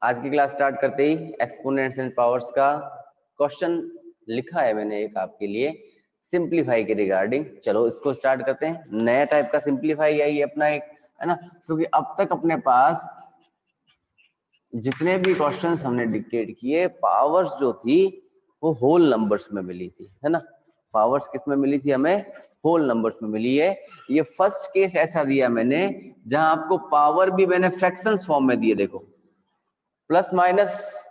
आज की class start करते ही एक्सपोनेंट्स एंड पावर्स का क्वेश्चन लिखा है मैंने एक आपके लिए सिंपलीफाई के रिगार्डिंग। चलो इसको स्टार्ट करते हैं। नया टाइप का सिंपलीफाई आई अपना एक, है ना, क्योंकि अब तक अपने पास जितने भी क्वेश्चंस हमने डिक्टेट किए पावर्स जो थी वो होल नंबर्स में मिली थी, है ना। पावर्स किस में मिली थी? हमें होल नंबर्स में मिली है। ये फर्स्ट केस ऐसा दिया मैंने जहां आपको पावर भी मैंने फ्रैक्शंस फॉर्म में दिए। देखो प्लस माइनस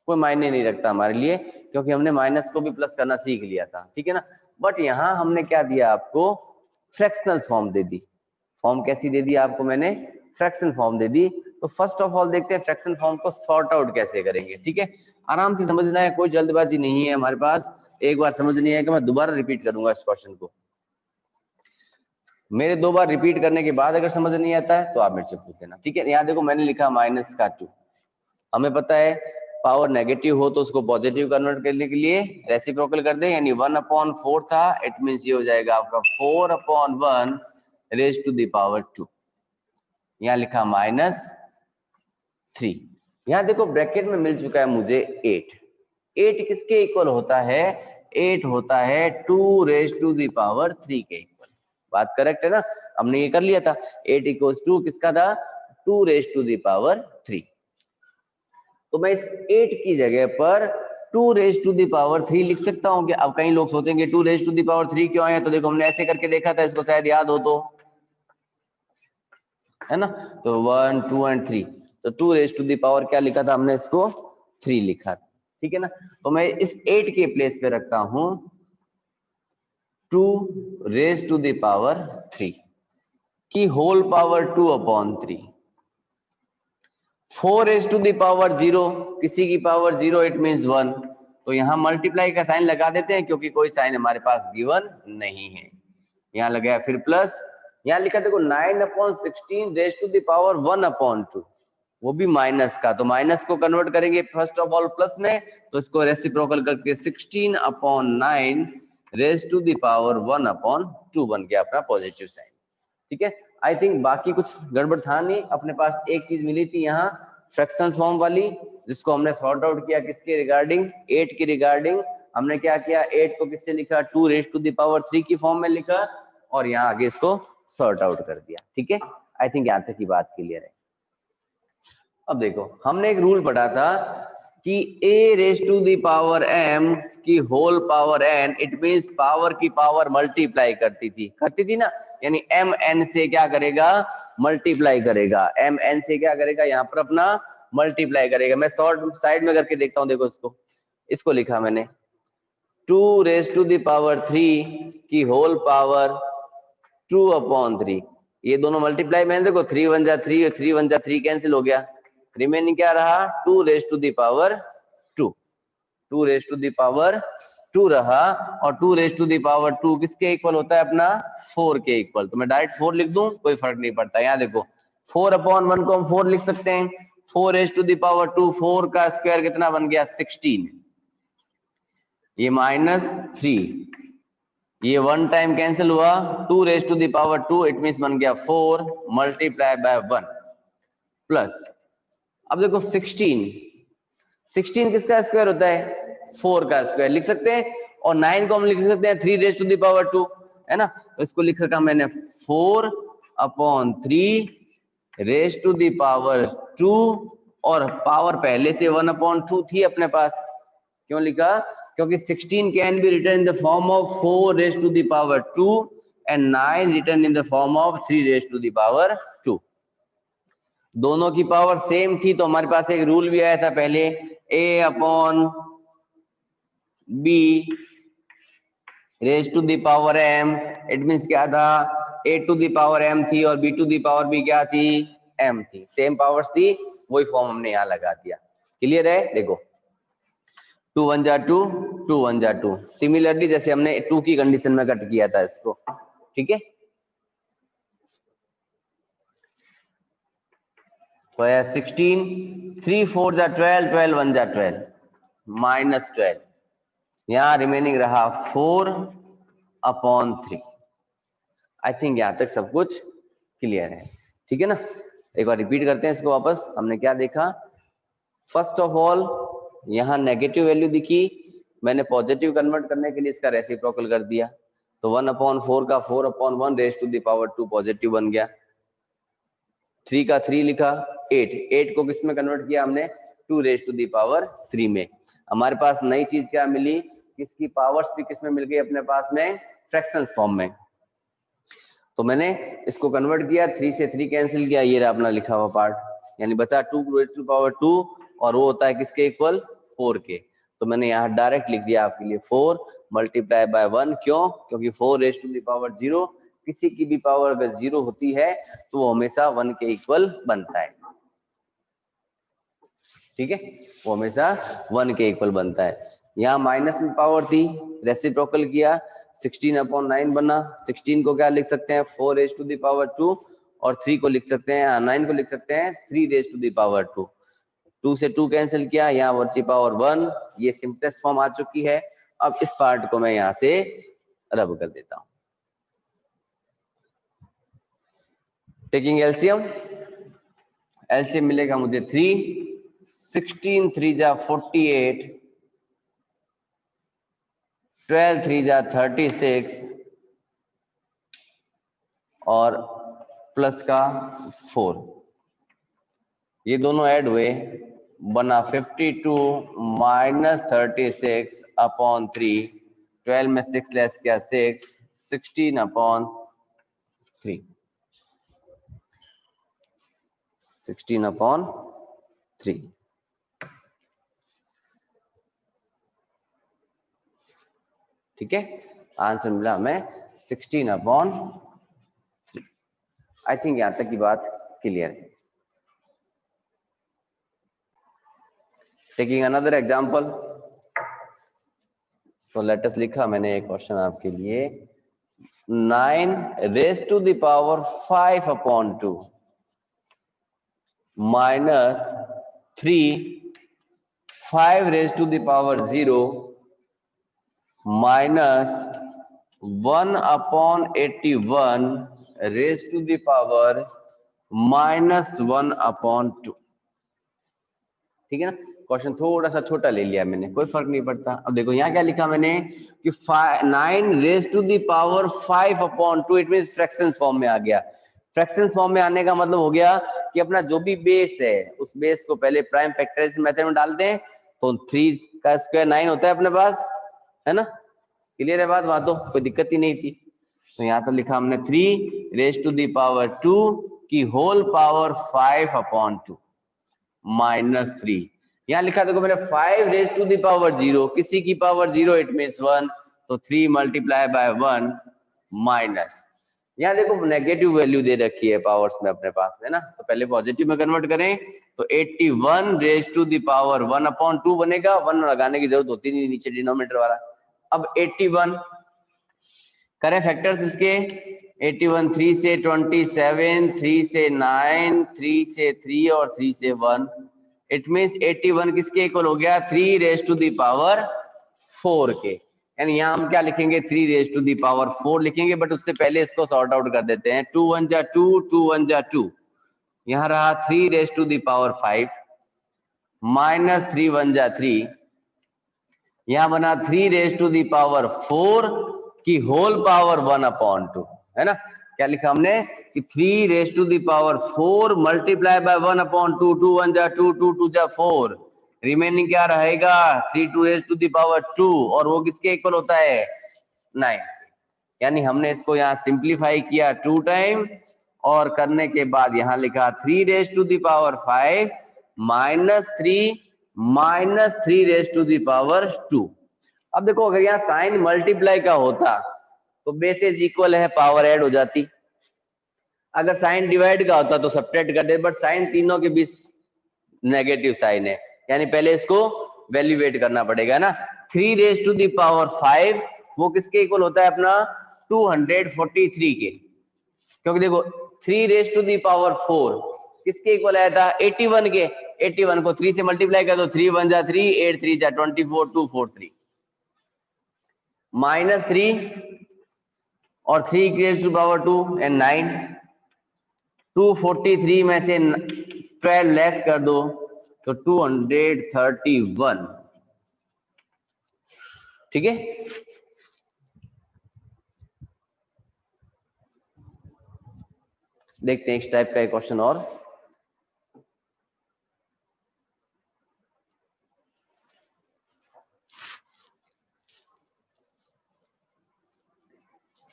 कोई मायने नहीं रखता हमारे लिए, क्योंकि हमने माइनस को भी प्लस करना सीख लिया था, ठीक है ना। बट यहाँ हमने क्या दिया आपको? फ्रैक्शनल फॉर्म दे दी। फॉर्म कैसी दे दी आपको मैंने? फ्रैक्शन फॉर्म दे दी। तो फर्स्ट ऑफ ऑल देखते हैं फ्रैक्शन फॉर्म को सॉर्ट आउट कैसे करेंगे, ठीक है। आराम से समझना है, कोई जल्दबाजी नहीं है हमारे पास। एक बार समझनी है कि मैं दोबारा रिपीट करूंगा इस क्वेश्चन को। मेरे दो बार रिपीट करने के बाद अगर समझ नहीं आता है तो आप मेरे से पूछ लेना, ठीक है। यहाँ देखो मैंने लिखा माइनस का 2। हमें पता है पावर नेगेटिव हो तो उसको पॉजिटिव कन्वर्ट करने के लिए रेसिप्रोकल कर दे, यानी 1/4 था। इट मींस ये हो जाएगा आपका 4/1 रेज टू द पावर 2। यहाँ लिखा -3। यहाँ देखो ब्रैकेट में मिल चुका है मुझे 8। 8 किसके इक्वल होता है? 8 होता है 2 रेज टू द पावर 3 के इक्वल। बात करेक्ट है ना? हमने ये कर लिया था। 8 इक्वल्स टू किसका था? 2 रेज टू द पावर 3। तो मैं इस 8 की जगह पर 2 रेज टू द पावर 3 लिख सकता हूँ। कि अब कई लोग सोचेंगे 2 रेज टू द पावर 3 क्यों आया? तो देखो हमने ऐसे करके देखा था, इसको शायद याद हो तो, है ना। तो 1 2 एंड 3, तो 2 रेज टू द पावर क्या लिखा था हमने? इसको 3 लिखा था, ठीक है ना। तो मैं इस 8 के प्लेस पे रखता हूं 2 रेज टू द पावर 3 की whole power 2/3। 4 raise to the power 0, किसी की पावर 0, इट मींस 1। तो यहाँ मल्टीप्लाई का साइन लगा देते हैं क्योंकि कोई साइन हमारे पास गिवन नहीं है। यहाँ लगाया फिर प्लस, यहाँ लिखा देखो 9/16 रेज टू द पावर 1/2, वो भी माइनस का। तो माइनस को कन्वर्ट करेंगे फर्स्ट ऑफ ऑल प्लस में, तो इसको रेसिप्रोकल करके 16/9 रेज टू द पावर 1/2 बन गया अपना पॉजिटिव साइन, ठीक है। आई थिंक बाकी कुछ गड़बड़ था नहीं। अपने पास एक चीज मिली थी यहाँ फ्रैक्शंस फॉर्म वाली, जिसको हमने सॉर्ट आउट किया किसके रिगार्डिंग? 8 के रिगार्डिंग। हमने क्या किया? 8 को किससे लिखा? 2 रेज टू द पावर 3 की फॉर्म में लिखा और यहाँ आगे इसको सॉर्ट आउट कर दिया, ठीक है। आई थिंक यहाँ तक की बात क्लियर है। अब देखो हमने एक रूल पढ़ा था कि a raise to the power m की whole power n, it means power की पावर मल्टीप्लाई करती थी ना। यानी m n से क्या करेगा? मल्टीप्लाई करेगा। m n से क्या करेगा? यहाँ पर अपना मल्टीप्लाई करेगा। मैं शॉर्ट साइड में करके देखता हूँ। देखो इसको लिखा मैंने 2 रेज टू द पावर 3 की होल पावर 2/3। ये दोनों मल्टीप्लाई में देखो 3 1 जा 3 और 3 1 जा 3 कैंसिल हो गया। रिमेनिंग क्या रहा? 2 raise to the power 2। 2 raise to the power 2 रहा, और 2 रेज टू द पावर 2 किसके इक्वल होता है? अपना 4 के इक्वल। तो मैं डायरेक्ट 4 लिख दूं, कोई फर्क नहीं पड़ता। यहाँ देखो 4/1 को हम 4 लिख सकते हैं। 4 रेज टू द पावर 2, 4 का स्क्वायर कितना बन गया? 16। ये -3, ये 1 टाइम कैंसिल हुआ। 2 raise to the power 2, it means बन गया 4 मल्टीप्लाई बाय 1 प्लस। अब देखो 16 किसका स्क्वायर होता है? 4 का स्क्वायर लिख सकते हैं। और 9 को हम लिख सकते हैं 3 रेज टू द पावर 2, है ना। तो इसको लिख रखा मैंने 4/3 रेज टू द पावर 2, और पावर पहले से 1/2 थी अपने पास। क्यों लिखा? क्योंकि 16 can be written in the form of 4 raise to the power 2 and 9 written in the form of 3 raise to the power 2। दोनों की पावर सेम थी तो हमारे पास एक रूल भी आया था पहले, a/b raise to the power m। It means क्या था? a to the power m थी और b to the power b क्या थी? m थी। सेम पावर्स थी, वही फॉर्म हमने यहाँ लगा दिया। क्लियर है? देखो 2 1 जा 2, 2 1 जा 2। सिमिलरली जैसे हमने 2 की कंडीशन में कट किया था इसको, ठीक है। तो है 16, 3 4 जा 12, 12 1 जा 12, -12। यहाँ रिमेनिंग रहा 4/3। आई थिंक यहाँ तक सब कुछ क्लियर है, ठीक है ना। एक बार रिपीट करते हैं इसको वापस। हमने क्या देखा, फर्स्ट ऑफ ऑल यहाँ नेगेटिव वैल्यू दिखी, मैंने पॉजिटिव कन्वर्ट करने के लिए इसका रेसिप्रोकल कर दिया, तो 1/4 का 4/1 raise to the power 2 positive बन गया। 3 का 3 लिखा, 8 को किस में कन्वर्ट किया हमने, 2 रेज टू द पावर 3 में। हमारे पास नई चीज क्या मिली, इसकी पावर्स भी किस में मिल गई अपने पास में, फ्रैक्शंस फॉर्म में। तो मैंने इसको कन्वर्ट किया, 3 से 3 कैंसिल किया, ये रहा अपना लिखा हुआ पार्ट, यानी बचा 2 रेज टू पावर 2 और वो होता है किसके इक्वल, 4 के। तो मैंने यहाँ डायरेक्ट लिख दिया आपके लिए 4 मल्टीप्लाई बाय 1, क्यों, क्योंकि 4 रेज टू द पावर 0, किसी की भी पावर अगर 0 होती है तो वो हमेशा 1 के इक्वल बनता है, ठीक है, वो हमेशा 1 के इक्वल बनता है। यहाँ माइनस में पावर थी, रेसिप्रोकल किया, 16/9 बना। 16 को क्या लिख सकते हैं, 4 रेज टू द पावर 2, और 3 को लिख सकते हैं, 9 को लिख सकते हैं 3 रेज टू द पावर 2। 2 से 2 कैंसिल किया, यहाँ बची पावर 1, ये सिंपलेस्ट फॉर्म आ चुकी है। अब इस पार्ट को मैं यहाँ से रब कर देता हूँ। टेकिंग एलसीएम, एलसीएम मिलेगा मुझे 3, 16 3 जा 48, 12 3 जा 36 और प्लस का 4, ये दोनों ऐड हुए, बना 52 माइनस 36 अपॉन 3, 12 में 6 लेस किया 6, 16/3, 16/3। ठीक है, आंसर मिला हमें 16/3। आई थिंक यहां तक की बात क्लियर है। टेकिंग अनदर एग्जांपल, तो लेटस लिखा मैंने एक क्वेश्चन आपके लिए, 9 raise to the power 5/2 minus 3 5 raise to the power 0 minus 1/81 raise to the power -1/2। ठीक है ना, क्वेश्चन थोड़ा सा छोटा ले लिया मैंने, कोई फर्क नहीं पड़ता। अब देखो यहाँ क्या लिखा मैंने कि 9 raise to the power 5/2, it means fraction form में आ गया। फ्रैक्शन फॉर्म में आने का मतलब हो गया कि अपना जो भी बेस है उस बेस को पहले प्राइम फैक्टराइजेशन मेथड में डालते हैं, तो 3 का स्क्वायर 9 होता है अपने पास, है ना, क्लियर है बात, वहां तो कोई दिक्कत ही नहीं थी। तो यहाँ तो लिखा हमने 3 रेज टू द पावर 2 की होल पावर 5/2 माइनस 3। यहाँ लिखा देखो मैंने 5 रेज टू द पावर 0, किसी की पावर 0 इट मींस 1, तो 3 मल्टीप्लाई बाय 1 माइनस, यहाँ देखो नेगेटिव वैल्यू दे रखी है पावर्स में अपने पास, है ना, तो पहले पॉजिटिव में कन्वर्ट करें तो 81 रेज टू द पावर 1/2 बनेगा, 1 लगाने की जरूरत होती नहीं नीचे डिनोमिनेटर वाला। अब 81 करें फैक्टर्स इसके, 81 3 से 27, 3 से 9, 3 से 3 और 3 से 1, इट मींस 81 किसके इक्वल हो गया, 3 रेज टू द पावर 4 के। यानी यहाँ हम क्या लिखेंगे, 3 रेज टू द पावर 4 लिखेंगे, बट उससे पहले इसको सॉर्ट आउट कर देते हैं। 2 1 जा 2, 2 1 जा 2, यहाँ रहा 3 raise to the power 5 minus 3 1 जा 3, यहाँ बना 3 रेज टू द पावर 4 की होल पावर 1/2, है ना। क्या लिखा हमने कि 3 raise to the power 4 multiply by 1/2, 2 1 जा 2, 2 2 जा 4, रिमेनिंग क्या रहेगा 3 2 रेज टू द पावर 2, और वो किसके इक्वल होता है 9। यानी हमने इसको यहाँ सिंप्लीफाई किया 2 टाइम, और करने के बाद यहाँ लिखा 3 raise to the power 5 minus 3 raise to the power 2। अब देखो अगर यहाँ साइन मल्टीप्लाई का होता तो बेसेस इक्वल है, पावर ऐड हो जाती। अगर साइन डिवाइड का होता तो सब्ट्रैक्ट कर दे, बट साइन तीनों के बीच नेगेटिव साइन है, यानी पहले इसको वैल्यूएट करना पड़ेगा ना। 3 रेज टू द पावर 5 वो किसके इक्वल होता है अपना 243 के, क्योंकि देखो 3 रेज टू द पावर 4 किसके इक्वल आया था 81 के। 81 को 3 से मल्टीप्लाई कर दो, 3 1 जा 3, 8 3 जा 24, 243 माइनस 3 और 3 रेज टू पावर 2 एंड 9, 243 में से 12 लेस कर दो तो 231। ठीक है, देखते हैं इस टाइप का एक क्वेश्चन और।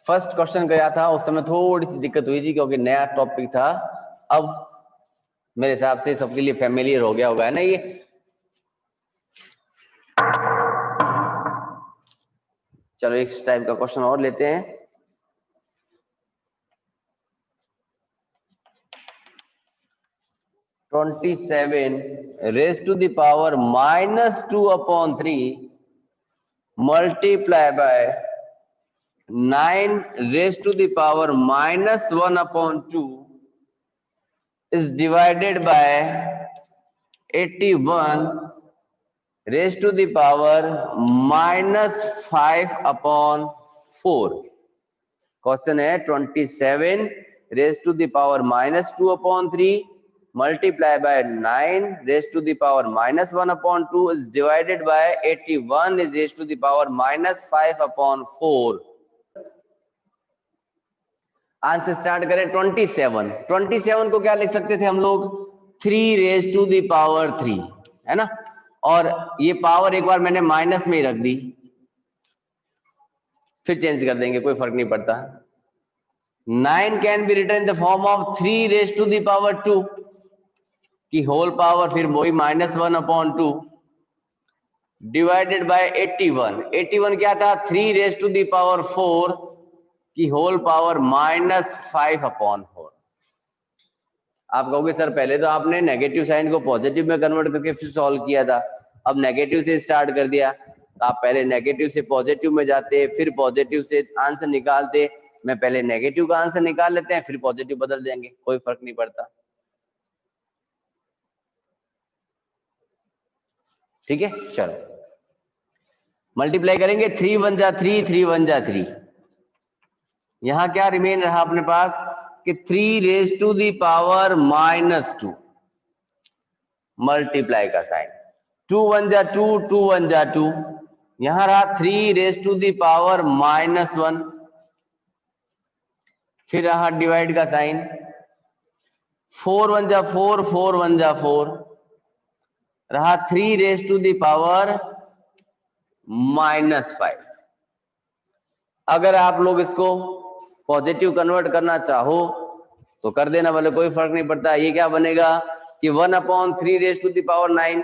फर्स्ट क्वेश्चन गया था उस समय थोड़ी सी दिक्कत हुई थी क्योंकि नया टॉपिक था। अब मेरे हिसाब से सबके लिए फैमिलियर हो गया होगा, है ना ये। चलो एक टाइप का क्वेश्चन और लेते हैं। -27 raised to the power -2/3 multiply by 9 raised to the power -1/2 is divided by 81 raised to the power -5/4। Question है 27 raised to the power -2/3 multiply by 9 raised to the power -1/2 is divided by 81 is raised to the power -5/4। Answer start करें 27 को क्या लिख सकते थे हम लोग 3 raised to the power 3, है ना। और ये पावर एक बार मैंने माइनस में ही रख दी, फिर चेंज कर देंगे, कोई फर्क नहीं पड़ता। 9 can be written in the form of 3 raised to the power 2 की होल पावर, फिर वही -1/2 डिवाइडेड बाय 81 क्या था 3 raised to the power 4 की होल पावर -5/4। आप कहोगे सर पहले तो आपने नेगेटिव साइन को पॉजिटिव में कन्वर्ट करके फिर सॉल्व किया था, अब नेगेटिव से स्टार्ट कर दिया। तो आप पहले नेगेटिव से पॉजिटिव में जाते, फिर पॉजिटिव से आंसर निकालते। मैं पहले नेगेटिव का आंसर निकाल लेते हैं, फिर पॉजिटिव बदल देंगे, कोई फर्क नहीं पड़ता। ठीक है, चलो मल्टीप्लाई करेंगे। 3 1 जा 3, 3 1 जा 3। यहां क्या रिमेन रहा अपने पास कि 3 raised to the power -2 multiply का साइन, 2 1 जा 2, 2 1 जा 2। यहां रहा 3 raised to the power -1, फिर रहा डिवाइड का साइन, 4 1 जा 4, 4 1 जा 4, रहा 3 raised to the power -5। अगर आप लोग इसको पॉजिटिव कन्वर्ट करना चाहो तो कर देना, वाले कोई फर्क नहीं पड़ता। ये क्या बनेगा कि 1/3 raised to the power 9,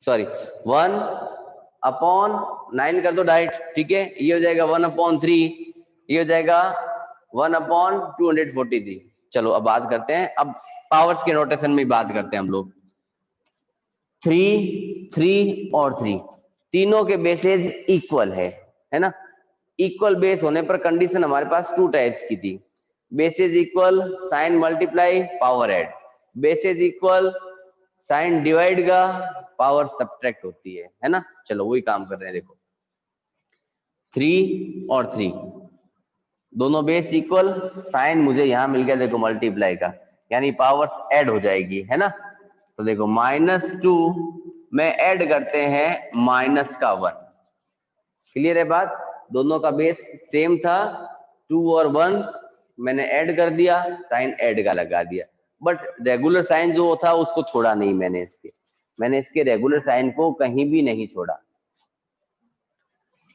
sorry 1/9 कर दो डायरेक्ट। ठीक है, ये हो जाएगा 1/3, ये हो जाएगा 1/243। चलो अब बात करते हैं, अब पावर्स के नोटेशन में बात करते हैं हम लोग। 3 3 और 3 तीनों के बेसेस इक्वल है ना। इक्वल बेस होने पर कंडीशन हमारे पास 2 टाइप्स की थी, bases equal sign multiply power add, bases equal sign divide का पावर सब्ट्रैक्ट होती है ना। चलो वही काम कर रहे हैं। देखो 3 और 3 दोनों बेस इक्वल, साइन मुझे यहां मिल गया देखो मल्टीप्लाई का, यानी पावर्स ऐड हो जाएगी, है ना। तो देखो -2 में ऐड करते हैं -1। क्लियर है बात, दोनों का बेस सेम था, 2 और 1 मैंने ऐड कर दिया, साइन ऐड का लगा दिया, बट रेगुलर साइन जो था उसको छोड़ा नहीं मैंने इसके रेगुलर साइन को कहीं भी नहीं छोड़ा।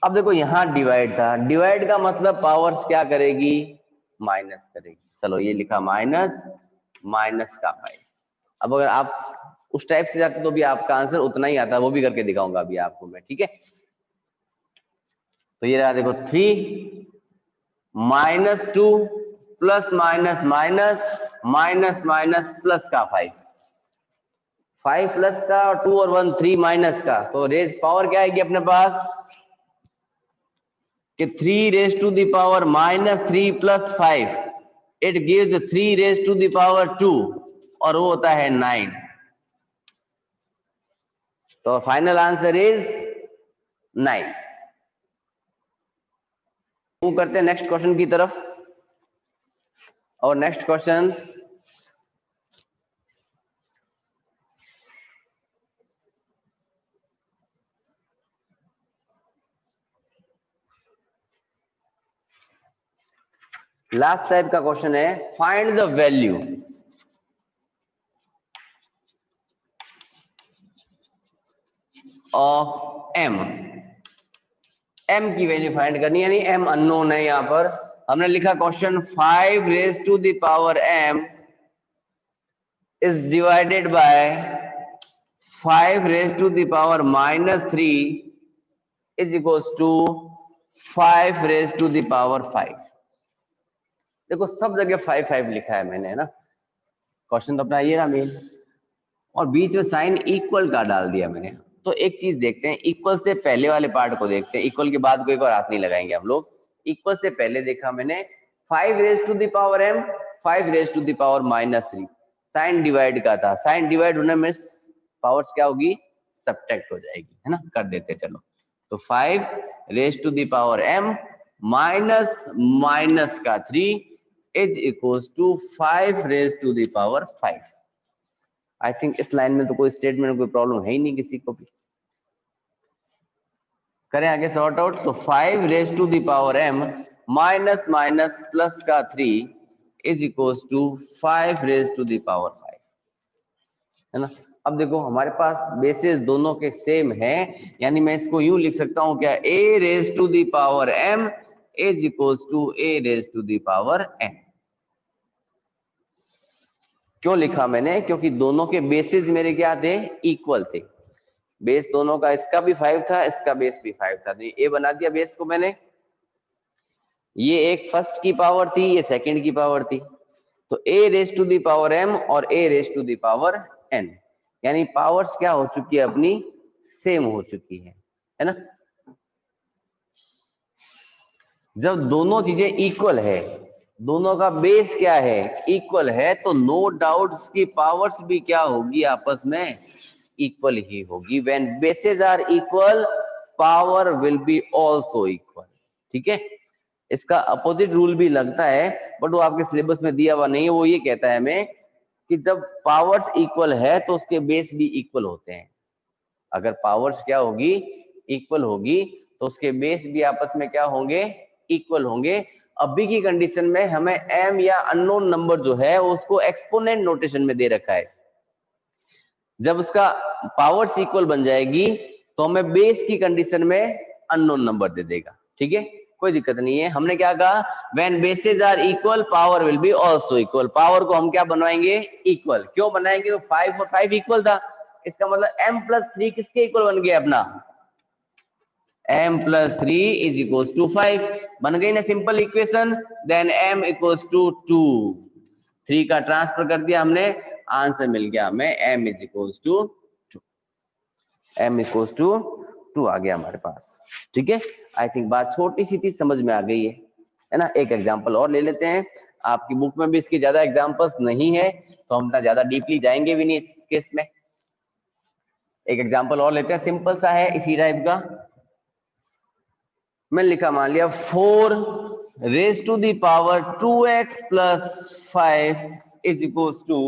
अब देखो यहां डिवाइड था, डिवाइड का मतलब पावर्स क्या करेगी माइनस करेगी। चलो ये लिखा माइनस का 5। अब अगर आप उस टाइप से जाते तो भी आपका आंसर उतना ही आता, वो भी करके दिखाऊंगा अभी आपको मैं। ठीक है, तो ये रहा देखो 3 -2 plus minus minus minus minus plus का 5 प्लस का और 2 और 1 3 माइनस का, तो रेज पावर क्या आएगी अपने पास कि 3 raised to the power -3 plus 5 it gives 3 raised to the power 2 और वो होता है 9। तो फाइनल आंसर इज 9। मूव करते हैं नेक्स्ट क्वेश्चन की तरफ। और नेक्स्ट क्वेश्चन, लास्ट टाइप का क्वेश्चन है, find the value of m। m की वैल्यू फाइंड करनी है, यानी m अननोन है। यहां पर हमने लिखा question 5 raise to the power m is divided by 5 raised to the power minus 3 is equals to 5 raised to the power 5। देखो सब जगह 5 लिखा है मैंने, है ना। क्वेश्चन तो अपना ये रहा मेन, और बीच में साइन इक्वल का डाल दिया मैंने। तो एक चीज देखते हैं, इक्वल से पहले वाले पार्ट को देखते हैं, इक्वल के बाद कोई और हाथ नहीं लगाएंगे हम लोग। इक्वल से पहले देखा मैंने 5 raise to the power m, 5 raise to the power -3। Sign divide का था, साइन डिवाइड होने में पावर्स क्या होगी, सब्ट्रैक्ट हो जाएगी, है ना। कर देते चलो। तो 5 raise to the power m minus minus का 3 is equals to 5 raise to the power 5। I think इस लाइन में तो कोई स्टेटमेंट कोई प्रॉब्लम है ही नहीं किसी को भी। करें आगे सॉर्ट आउट। तो 5 raise to the power m minus minus plus का 3 is equals to 5 raise to the power 5, है ना। अब देखो हमारे पास बेसिस दोनों के सेम है, यानी मैं इसको यूं लिख सकता हूं क्या, a raise to the power m is equals to a raise to the power n। क्यों लिखा मैंने, क्योंकि दोनों के बेसिस मेरे क्या थे, इक्वल थे। बेस दोनों का, इसका भी 5 था, इसका बेस भी 5 था, तो ये a बना दिया बेस को मैंने। ये एक फर्स्ट की पावर थी, ये सेकंड की पावर थी। तो a raise to the power m और a raise to the power n, यानी पावर्स क्या हो चुकी है अपनी, सेम हो चुकी है ना। जब दोनों चीजें इक्वल है, दोनों का बेस क्या है, इक्वल है, तो नो डाउट उसकी पावर्स भी क्या होगी, आपस में इक्वल ही होगी। When bases are equal power will be also equal. ठीक है, इसका अपोजिट रूल भी लगता है, बट वो आपके सिलेबस में दिया हुआ नहीं है। वो ये कहता है हमें कि जब पावर्स इक्वल है तो उसके बेस भी इक्वल होते हैं। अगर पावर्स क्या होगी, इक्वल होगी, तो उसके बेस भी आपस में क्या होंगे, इक्वल होंगे। अभी की कंडीशन में हमें m या अननोन नंबर जो है उसको एक्सपोनेंट नोटेशन में दे रखा है। जब उसका पावर्स इक्वल बन जाएगी तो हमें बेस की कंडीशन में अननोन नंबर दे देगा। ठीक है, कोई दिक्कत नहीं है। हमने क्या कहा, when bases are equal power will be also equal. Power को हम क्या बनवाएंगे, इक्वल। क्यों बनाएंगे, 5 और 5 इक्वल था, इसका मतलब m+3 किसके इक्वल बन गया अपना, m+3 इज इक्वल्स टू 5। बन गई ना simple equation. Then m equals to 2, 3 का ट्रांसफर कर दिया हमने, आंसर मिल गया हमें m is equals to 2। m equals to 2 आ गया हमारे पास। ठीक है, आई थिंक बात छोटी सी थी, समझ में आ गई है ना। एक एग्जांपल और ले लेते हैं, आपकी बुक में भी इसकी ज्यादा एग्जांपल्स नहीं है, तो हम ना ज्यादा डीपली जाएंगे भी नहीं इस केस में। एक एग्जांपल और लेते हैं, सिंपल सा है इसी टाइप का। मैं लिखा, मान लिया 4 raise to the power 2x + 5 is equals to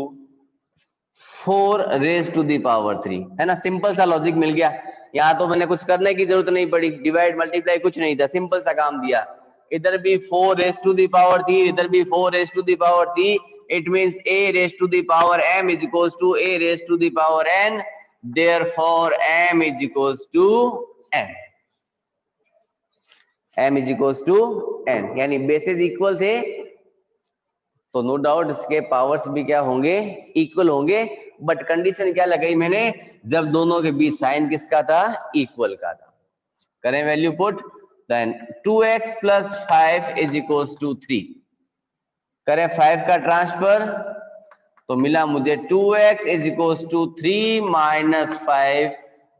4 raise to the power 3, है ना। सिंपल सा लॉजिक मिल गया। यहाँ तो मैंने कुछ करने की जरूरत नहीं पड़ी, डिवाइड मल्टीप्लाई कुछ नहीं था, सिंपल सा काम दिया। इधर भी 4 रेज टू द पावर 3, इधर भी 4 raise to the power 3। It means a raise to the power m is equals to a raise to the power n, therefore m is equals to n। m is equals to n, यानी bases equal थे तो no doubt इसके powers भी क्या होंगे, equal होंगे। But condition क्या लगाई मैंने, जब दोनों के बीच साइन किसका था, इक्वल का था। करें value put, then 2x + 5 is equals to 3। करें 5 का ट्रांसफर, तो मिला मुझे 2x is equals to 3 - 5।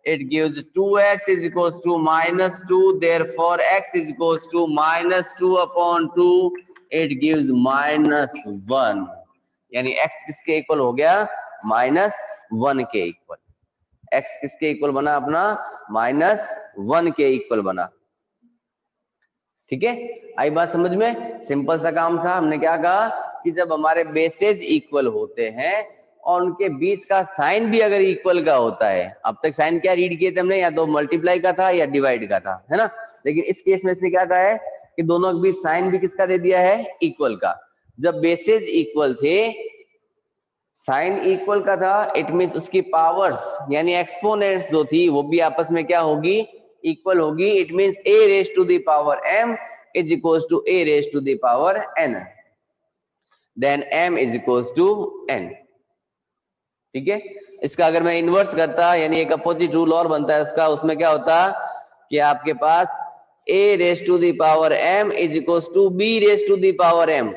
it gives 2x is equals to -2, therefore x is equals to -2/2। it gives -1, यानी x किसके इक्वल हो गया, -1 के इक्वल। x किसके इक्वल बना अपना, -1 के इक्वल बना। ठीक है, आई बात समझ में, सिंपल सा काम था। हमने क्या कहा, कि जब हमारे बेसेस इक्वल होते हैं और उनके बीच का साइन भी अगर इक्वल का होता है, अब तक साइन क्या रीड किए थे हमने, या तो मल्टीप्लाई का था या डिवाइड का था, है ना, लेकिन इस केस में इसने क्या कहा है कि दोनों के बीच साइन भी किसका दे दिया है, इक्वल का। जब बेसेस इक्वल थे, साइन इक्वल का था, इट मींस उसकी पावर्स यानी एक्सपोनेंट्स जो थी वो भी आपस में क्या होगी, इक्वल होगी। It means a raise to the power m is equals to a raise to the power n, then m is equals to n। ठीक है, इसका अगर मैं इनवर्स करता यानी एक अपोजिट रूल और बनता है उसका, उसमें क्या होता कि आपके पास a raise to the power m is equals to b raise to the power m।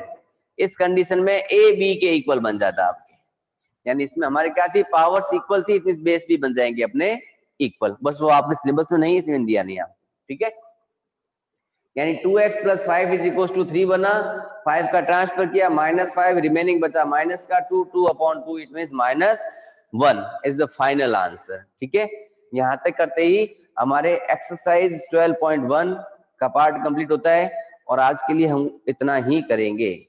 इस कंडीशन में a b के इक्वल बन जाता आपके, यानी इसमें हमारे क्या थी, पावर्स इक्वल थी, इट मींस बेस भी बन जाएंगे अपने इक्वल, बस वो आपने सिलेबस में नहीं इसमें दिया नहीं आप। ठीक है, यानी 2x plus 5 is equal to 3 बना, 5 का ट्रांसफर किया -5, रिमेनिंग बचा माइनस का 2, 2/2, it means -1 is the final answer. ठीक है, यहां तक करते ही हमारे एक्सरसाइज 12.1 का पार्ट कंप्लीट होता है और आज के लिए हम इतना ही करेंगे।